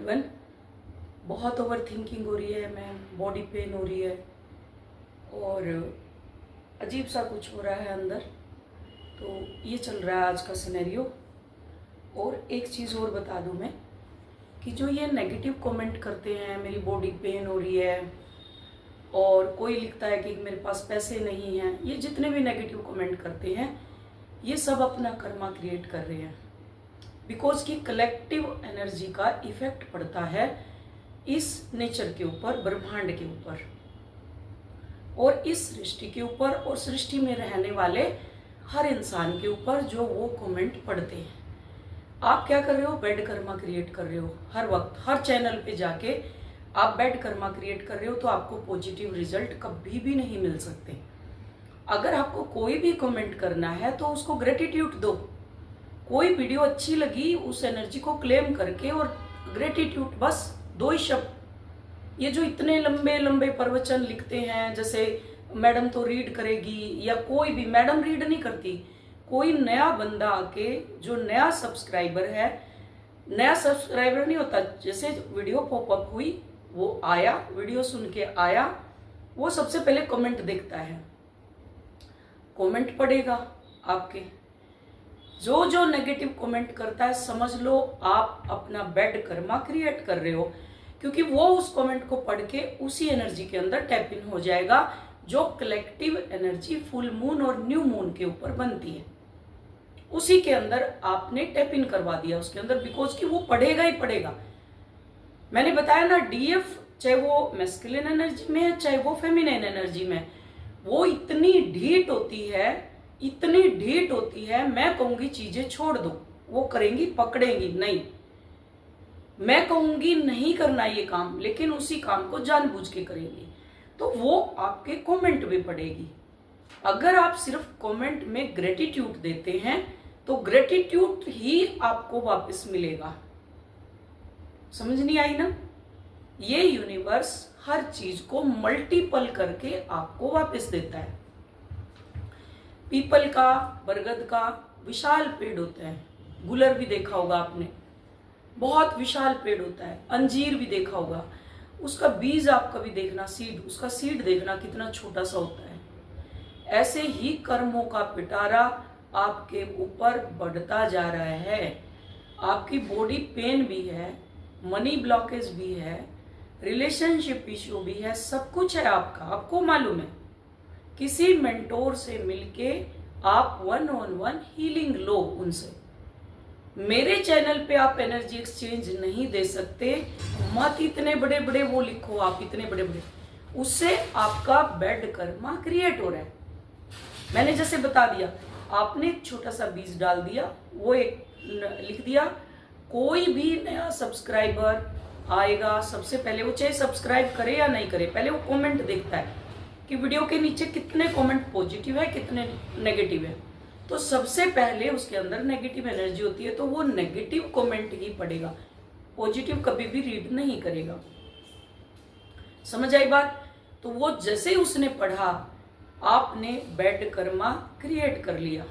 Everyone. बहुत over thinking हो रही है, मैं बॉडी पेन हो रही है और अजीब सा कुछ हो रहा है अंदर। तो ये चल रहा है आज का सिनेरियो। और एक चीज़ और बता दूं मैं कि जो ये नेगेटिव कमेंट करते हैं, मेरी बॉडी पेन हो रही है और कोई लिखता है कि मेरे पास पैसे नहीं हैं, ये जितने भी नेगेटिव कमेंट करते हैं ये सब अपना कर्मा क्रिएट कर रहे हैं। बिकॉज की कलेक्टिव एनर्जी का इफेक्ट पड़ता है इस नेचर के ऊपर, ब्रह्मांड के ऊपर और इस सृष्टि के ऊपर और सृष्टि में रहने वाले हर इंसान के ऊपर जो वो कमेंट पढ़ते हैं। आप क्या कर रहे हो? बैड कर्मा क्रिएट कर रहे हो। हर वक्त हर चैनल पे जाके आप बैड कर्मा क्रिएट कर रहे हो तो आपको पॉजिटिव रिजल्ट कभी भी नहीं मिल सकते। अगर आपको कोई भी कमेंट करना है तो उसको ग्रेटिट्यूड दो। कोई वीडियो अच्छी लगी, उस एनर्जी को क्लेम करके और ग्रेटिट्यूड, बस 2 ही शब्द। ये जो इतने लंबे लंबे प्रवचन लिखते हैं, जैसे मैडम तो रीड करेगी, या कोई भी मैडम रीड नहीं करती, कोई नया बंदा आके जो नया सब्सक्राइबर है, नया सब्सक्राइबर नहीं होता, जैसे वीडियो पॉपअप हुई वो आया, वीडियो सुन के आया, वो सबसे पहले कमेंट देखता है, कमेंट पढ़ेगा आपके। जो जो नेगेटिव कमेंट करता है समझ लो आप अपना बैड कर्मा क्रिएट कर रहे हो, क्योंकि वो उस कमेंट को पढ़ के उसी एनर्जी के अंदर टैप इन हो जाएगा जो कलेक्टिव एनर्जी फुल मून और न्यू मून के ऊपर बनती है। उसी के अंदर आपने टैप इन करवा दिया उसके अंदर, बिकॉज कि वो पढ़ेगा ही पढ़ेगा। मैंने बताया ना, डीएफ चाहे वो मैस्कुलिन एनर्जी में है चाहे वो फेमिनिन एनर्जी में, वो इतनी ढीठ होती है, इतनी ढीठ होती है, मैं कहूंगी चीजें छोड़ दो, वो करेंगी, पकड़ेंगी नहीं। मैं कहूंगी नहीं करना ये काम, लेकिन उसी काम को जानबूझ के करेंगी, तो वो आपके कमेंट भी पढ़ेगी। अगर आप सिर्फ कमेंट में ग्रेटिट्यूड देते हैं तो ग्रेटिट्यूड ही आपको वापस मिलेगा। समझ नहीं आई ना? ये यूनिवर्स हर चीज को मल्टीपल करके आपको वापस देता है। पीपल का, बरगद का विशाल पेड़ होता है, गुलर भी देखा होगा आपने, बहुत विशाल पेड़ होता है। अंजीर भी देखा होगा, उसका बीज आप कभी देखना, सीड, उसका सीड देखना कितना छोटा सा होता है। ऐसे ही कर्मों का पिटारा आपके ऊपर बढ़ता जा रहा है। आपकी बॉडी पेन भी है, मनी ब्लॉकेज भी है, रिलेशनशिप इश्यू भी है, सब कुछ है आपका, आपको मालूम है। किसी मेंटोर से मिलके आप 1-on-1 हीलिंग लो उनसे। मेरे चैनल पे आप एनर्जी एक्सचेंज नहीं दे सकते, मत इतने बड़े बड़े वो लिखो आप, इतने बड़े बड़े, उससे आपका बैड कर्मा क्रिएट हो रहा है। मैंने जैसे बता दिया, आपने एक छोटा सा बीज डाल दिया, वो एक लिख दिया, कोई भी नया सब्सक्राइबर आएगा, सबसे पहले वो चाहे सब्सक्राइब करे या नहीं करे, पहले वो कमेंट देखता है कि वीडियो के नीचे कितने कमेंट पॉजिटिव है, कितने नेगेटिव है। तो सबसे पहले उसके अंदर नेगेटिव एनर्जी होती है, तो वो नेगेटिव कमेंट ही पढ़ेगा, पॉजिटिव कभी भी रीड नहीं करेगा। समझ आई बात? तो वो जैसे ही उसने पढ़ा, आपने बैड कर्मा क्रिएट कर लिया।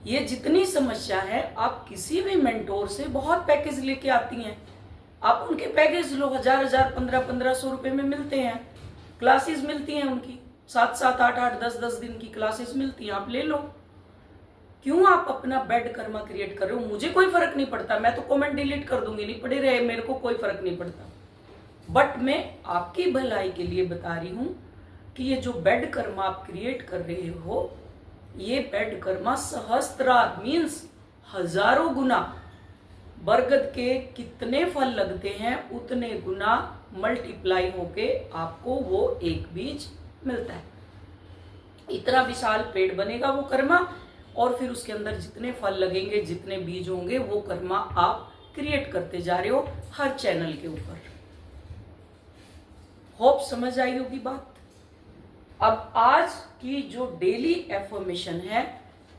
ये जितनी समस्या है, आप किसी भी मेंटोर से बहुत पैकेज लेके आती हैं, आप उनके पैकेज लो, 1000 1500 रुपए में मिलते हैं, क्लासेस मिलती हैं उनकी, 7 8 10 दिन की क्लासेस मिलती हैं, आप ले लो। क्यों आप अपना बैड कर्मा क्रिएट कर रहे हो? मुझे कोई फर्क नहीं पड़ता, मैं तो कमेंट डिलीट कर दूंगी, नहीं पढ़े रहे, मेरे को कोई फर्क नहीं पड़ता। बट मैं आपकी भलाई के लिए बता रही हूं कि ये जो बैड कर्मा आप क्रिएट कर रहे हो, ये बैड कर्मा सहस्त्रा मीन्स हजारों गुना, बरगद के कितने फल लगते हैं उतने गुना मल्टीप्लाई होके आपको वो एक बीज मिलता है। इतना विशाल पेड़ बनेगा वो कर्मा, और फिर उसके अंदर जितने फल लगेंगे, जितने बीज होंगे, वो कर्मा आप क्रिएट करते जा रहे हो हर चैनल के ऊपर। होप समझ आई होगी बात। अब आज की जो डेली एफर्मेशन है,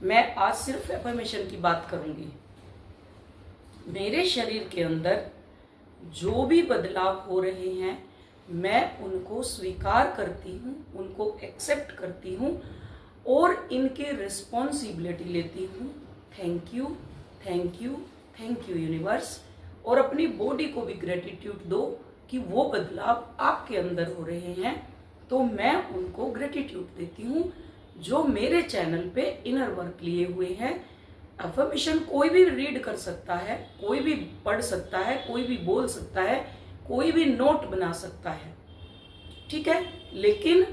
मैं आज सिर्फ एफर्मेशन की बात करूंगी। मेरे शरीर के अंदर जो भी बदलाव हो रहे हैं, मैं उनको स्वीकार करती हूँ, उनको एक्सेप्ट करती हूँ और इनके रिस्पॉन्सिबिलिटी लेती हूँ। Thank you, thank you, thank you universe. और अपनी बॉडी को भी ग्रेटिट्यूड दो कि वो बदलाव आपके अंदर हो रहे हैं। तो मैं उनको ग्रेटिट्यूड देती हूँ जो मेरे चैनल पे इनर वर्क लिए हुए हैं। अफर्मेशन कोई भी रीड कर सकता है, कोई भी पढ़ सकता है, कोई भी बोल सकता है, कोई भी नोट बना सकता है, ठीक है। लेकिन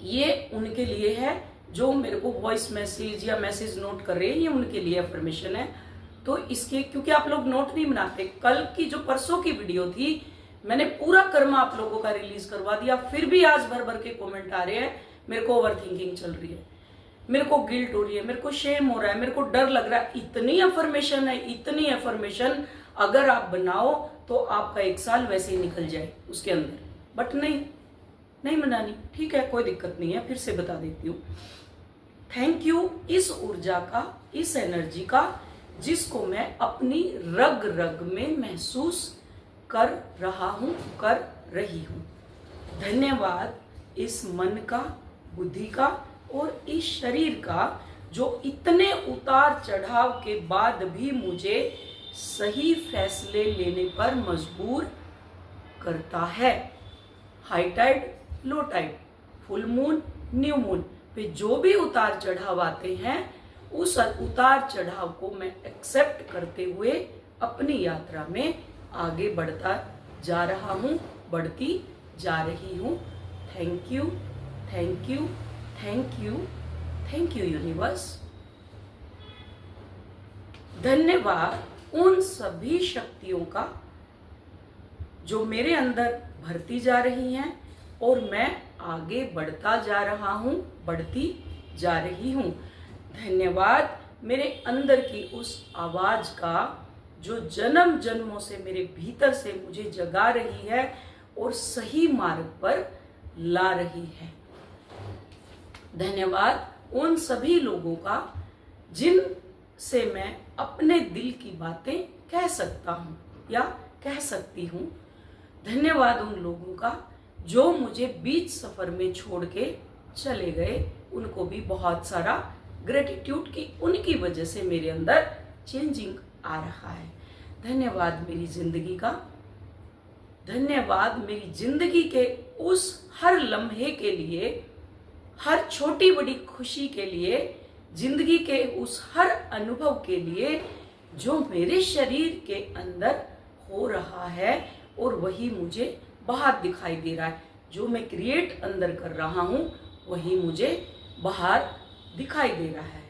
ये उनके लिए है जो मेरे को वॉइस मैसेज या मैसेज नोट कर रहे हैं, ये उनके लिए अफर्मेशन है। तो इसके क्योंकि आप लोग नोट नहीं बनाते, कल की जो परसों की वीडियो थी मैंने पूरा कर्मा आप लोगों का रिलीज करवा दिया, फिर भी आज भर भर के कमेंट आ रहे हैं मेरे को ओवर थिंकिंग चल रही है, मेरे को गिल्ट हो रही है, मेरे को शेम हो रहा है, मेरे को डर लग रहा है। इतनी अफर्मेशन है, इतनी अफर्मेशन अगर आप बनाओ तो आपका 1 साल वैसे ही निकल जाए उसके अंदर, बट नहीं बनानी, ठीक है, कोई दिक्कत नहीं है, फिर से बता देती हूँ। थैंक यू इस ऊर्जा का, इस एनर्जी का जिसको मैं अपनी रग रग में महसूस कर रहा हूं, कर रही हूं। धन्यवाद इस मन का, बुद्धि का और इस शरीर का जो इतने उतार चढ़ाव के बाद भी मुझे सही फैसले लेने पर मजबूर करता है। High tide, low tide, full moon, new moon पे जो भी उतार चढ़ाव आते हैं, उस उतार चढ़ाव को मैं एक्सेप्ट करते हुए अपनी यात्रा में आगे बढ़ता जा रहा हूं, बढ़ती जा रही हूं। Thank you, thank you, thank you, thank you universe. धन्यवाद उन सभी शक्तियों का जो मेरे अंदर भरती जा रही हैं और मैं आगे बढ़ता जा रहा हूं, बढ़ती जा रही हूं। धन्यवाद मेरे अंदर की उस आवाज का जो जन्म जन्मों से मेरे भीतर से मुझे जगा रही है और सही मार्ग पर ला रही है। धन्यवाद उन सभी लोगों का जिन से मैं अपने दिल की बातें कह सकता हूं या कह सकती हूं। धन्यवाद उन लोगों का जो मुझे बीच सफर में छोड़ के चले गए, उनको भी बहुत सारा ग्रेटिट्यूड की उनकी वजह से मेरे अंदर चेंजिंग आ रहा है। धन्यवाद मेरी जिंदगी का, धन्यवाद मेरी जिंदगी के उस हर लम्हे के लिए, हर छोटी बड़ी खुशी के लिए, जिंदगी के उस हर अनुभव के लिए जो मेरे शरीर के अंदर हो रहा है और वही मुझे बाहर दिखाई दे रहा है। जो मैं क्रिएट अंदर कर रहा हूं वही मुझे बाहर दिखाई दे रहा है।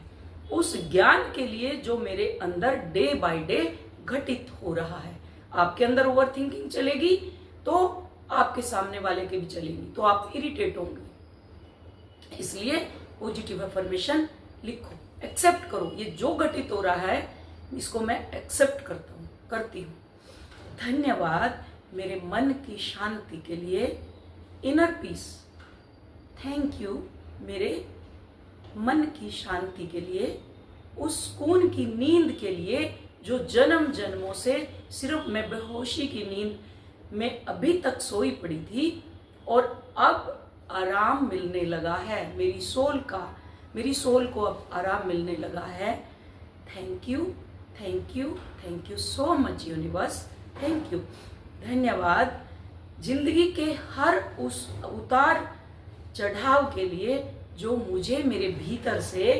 उस ज्ञान के लिए जो मेरे अंदर डे बाय डे घटित हो रहा है। आपके अंदर ओवर थिंकिंग चलेगी तो आपके सामने वाले के भी चलेगी, तो आप इरिटेट होंगे। इसलिए पॉजिटिव अफर्मेशन लिखो, एक्सेप्ट करो। ये जो घटित हो रहा है इसको मैं एक्सेप्ट करती हूँ। धन्यवाद मेरे मन की शांति के लिए, इनर पीस। थैंक यू मेरे मन की शांति के लिए, उस सुकून की नींद के लिए जो जन्म जन्मों से सिर्फ मैं बेहोशी की नींद में अभी तक सोई पड़ी थी और अब आराम मिलने लगा है। मेरी सोल को अब आराम मिलने लगा है। Thank you, thank you, thank you so much universe, thank you. धन्यवाद जिंदगी के हर उस उतार चढ़ाव के लिए जो मुझे मेरे भीतर से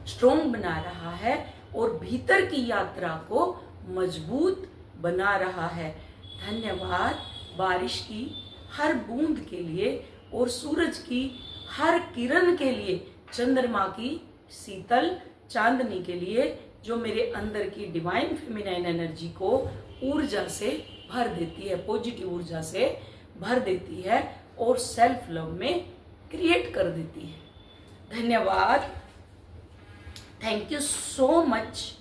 स्ट्रोंग बना रहा है और भीतर की यात्रा को मजबूत बना रहा है। धन्यवाद बारिश की हर बूंद के लिए और सूरज की हर किरण के लिए, चंद्रमा की शीतल चांदनी के लिए जो मेरे अंदर की डिवाइन फेमिनाइन एनर्जी को ऊर्जा से भर देती है, पॉजिटिव ऊर्जा से भर देती है और सेल्फ लव में क्रिएट कर देती है। धन्यवाद, थैंक यू सो मच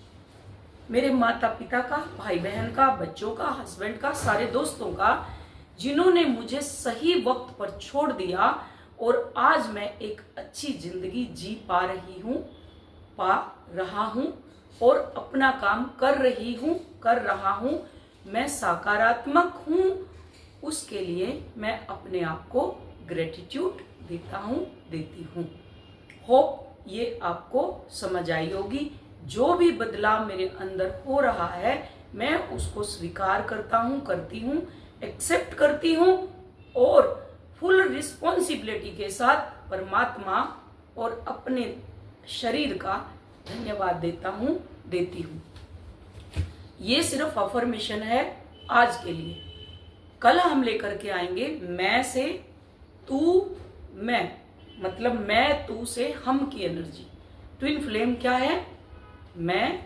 मेरे माता पिता का, भाई बहन का, बच्चों का, हस्बैंड का, सारे दोस्तों का जिन्होंने मुझे सही वक्त पर छोड़ दिया और आज मैं एक अच्छी जिंदगी जी पा रहा हूं और अपना काम कर रहा हूं। मैं सकारात्मक हूं, उसके लिए मैं अपने आप को ग्रेटिट्यूड देती हूं। होप ये आपको समझ आई होगी। जो भी बदलाव मेरे अंदर हो रहा है मैं उसको स्वीकार करता हूं, करती हूं, एक्सेप्ट करती हूं और फुल रिस्पॉन्सिबिलिटी के साथ परमात्मा और अपने शरीर का धन्यवाद देता हूं, देती हूं। ये सिर्फ अफर्मेशन है आज के लिए। कल हम लेकर के आएंगे मैं से तू मैं, मतलब मैं तू से हम की एनर्जी। ट्विन फ्लेम क्या है? मैं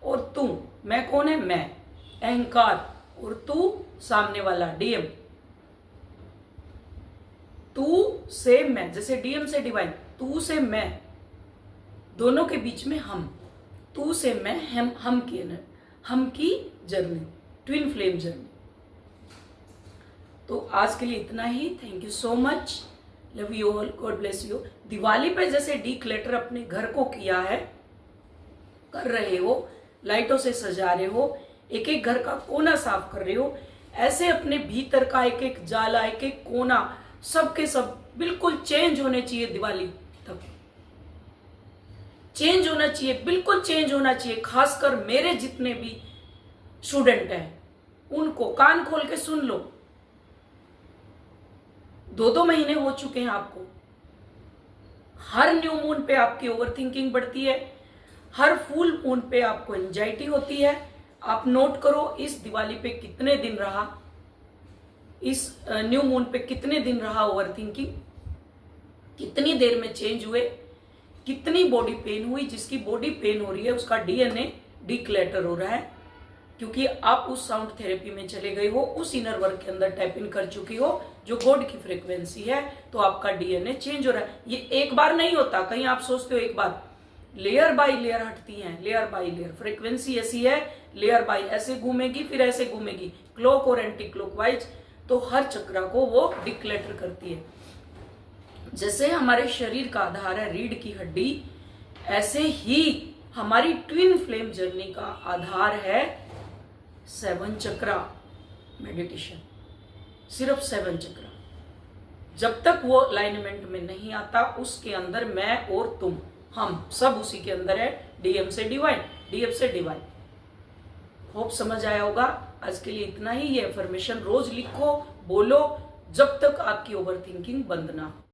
और तू। मैं कौन है? मैं अहंकार, और तू सामने वाला डीएम। तू से मैं, जैसे डीएम से डिवाइन, तू से मैं, दोनों के बीच में हम। तू से मैं, हम की एनर्जी, हम की जर्नी, ट्विन फ्लेम जर्नी। तो आज के लिए इतना ही। Thank you so much, love you all, God bless you. Diwali पे जैसे डीक्लेटर अपने घर को किया है, कर रहे हो, लाइटों से सजा रहे हो, एक एक घर का कोना साफ कर रहे हो, ऐसे अपने भीतर का एक एक जाला, एक एक कोना, सब के सब बिल्कुल चेंज होने चाहिए। दिवाली तक चेंज होना चाहिए, बिल्कुल चेंज होना चाहिए। खासकर मेरे जितने भी स्टूडेंट हैं उनको कान खोल के सुन लो। 2-2 महीने हो चुके हैं आपको। हर न्यू मून पे आपकी ओवर थिंकिंग बढ़ती है, हर फुल मून पे आपको एंजाइटी होती है। आप नोट करो इस दिवाली पे कितने दिन रहा, इस न्यू मून पे कितने दिन रहा ओवर थिंकिंग, कितनी देर में चेंज हुए, कितनी बॉडी पेन हुई। जिसकी बॉडी पेन हो रही है उसका डीएनए डिक्लेटर हो रहा है, क्योंकि आप उस साउंड थेरेपी में चले गए हो, उस इनर वर्क के अंदर टैप इन कर चुकी हो जो गॉड की फ्रीक्वेंसी है, तो आपका डीएनए चेंज हो रहा है। ये एक बार नहीं होता। कहीं आप सोचते हो एक बार, लेयर बाय लेयर हटती हैं, लेयर बाय लेयर। फ्रीक्वेंसी ऐसी है, लेयर बाय ऐसे घूमेगी फिर ऐसे घूमेगी, क्लॉक और एंटी क्लॉकवाइज, तो हर चक्रा को वो डिक्लेटर करती है। जैसे हमारे शरीर का आधार है रीढ़ की हड्डी, ऐसे ही हमारी ट्विन फ्लेम जर्नी का आधार है 7 चक्रा मेडिटेशन, सिर्फ 7 चक्रा। जब तक वो अलाइनमेंट में नहीं आता, उसके अंदर मैं और तुम, हम सब उसी के अंदर है। डीएम से डिवाइन, डीएफ से डिवाइन। होप समझ आया होगा। आज के लिए इतना ही। ये अफर्मेशन रोज लिखो, बोलो, जब तक आपकी ओवर थिंकिंग बंद ना हो।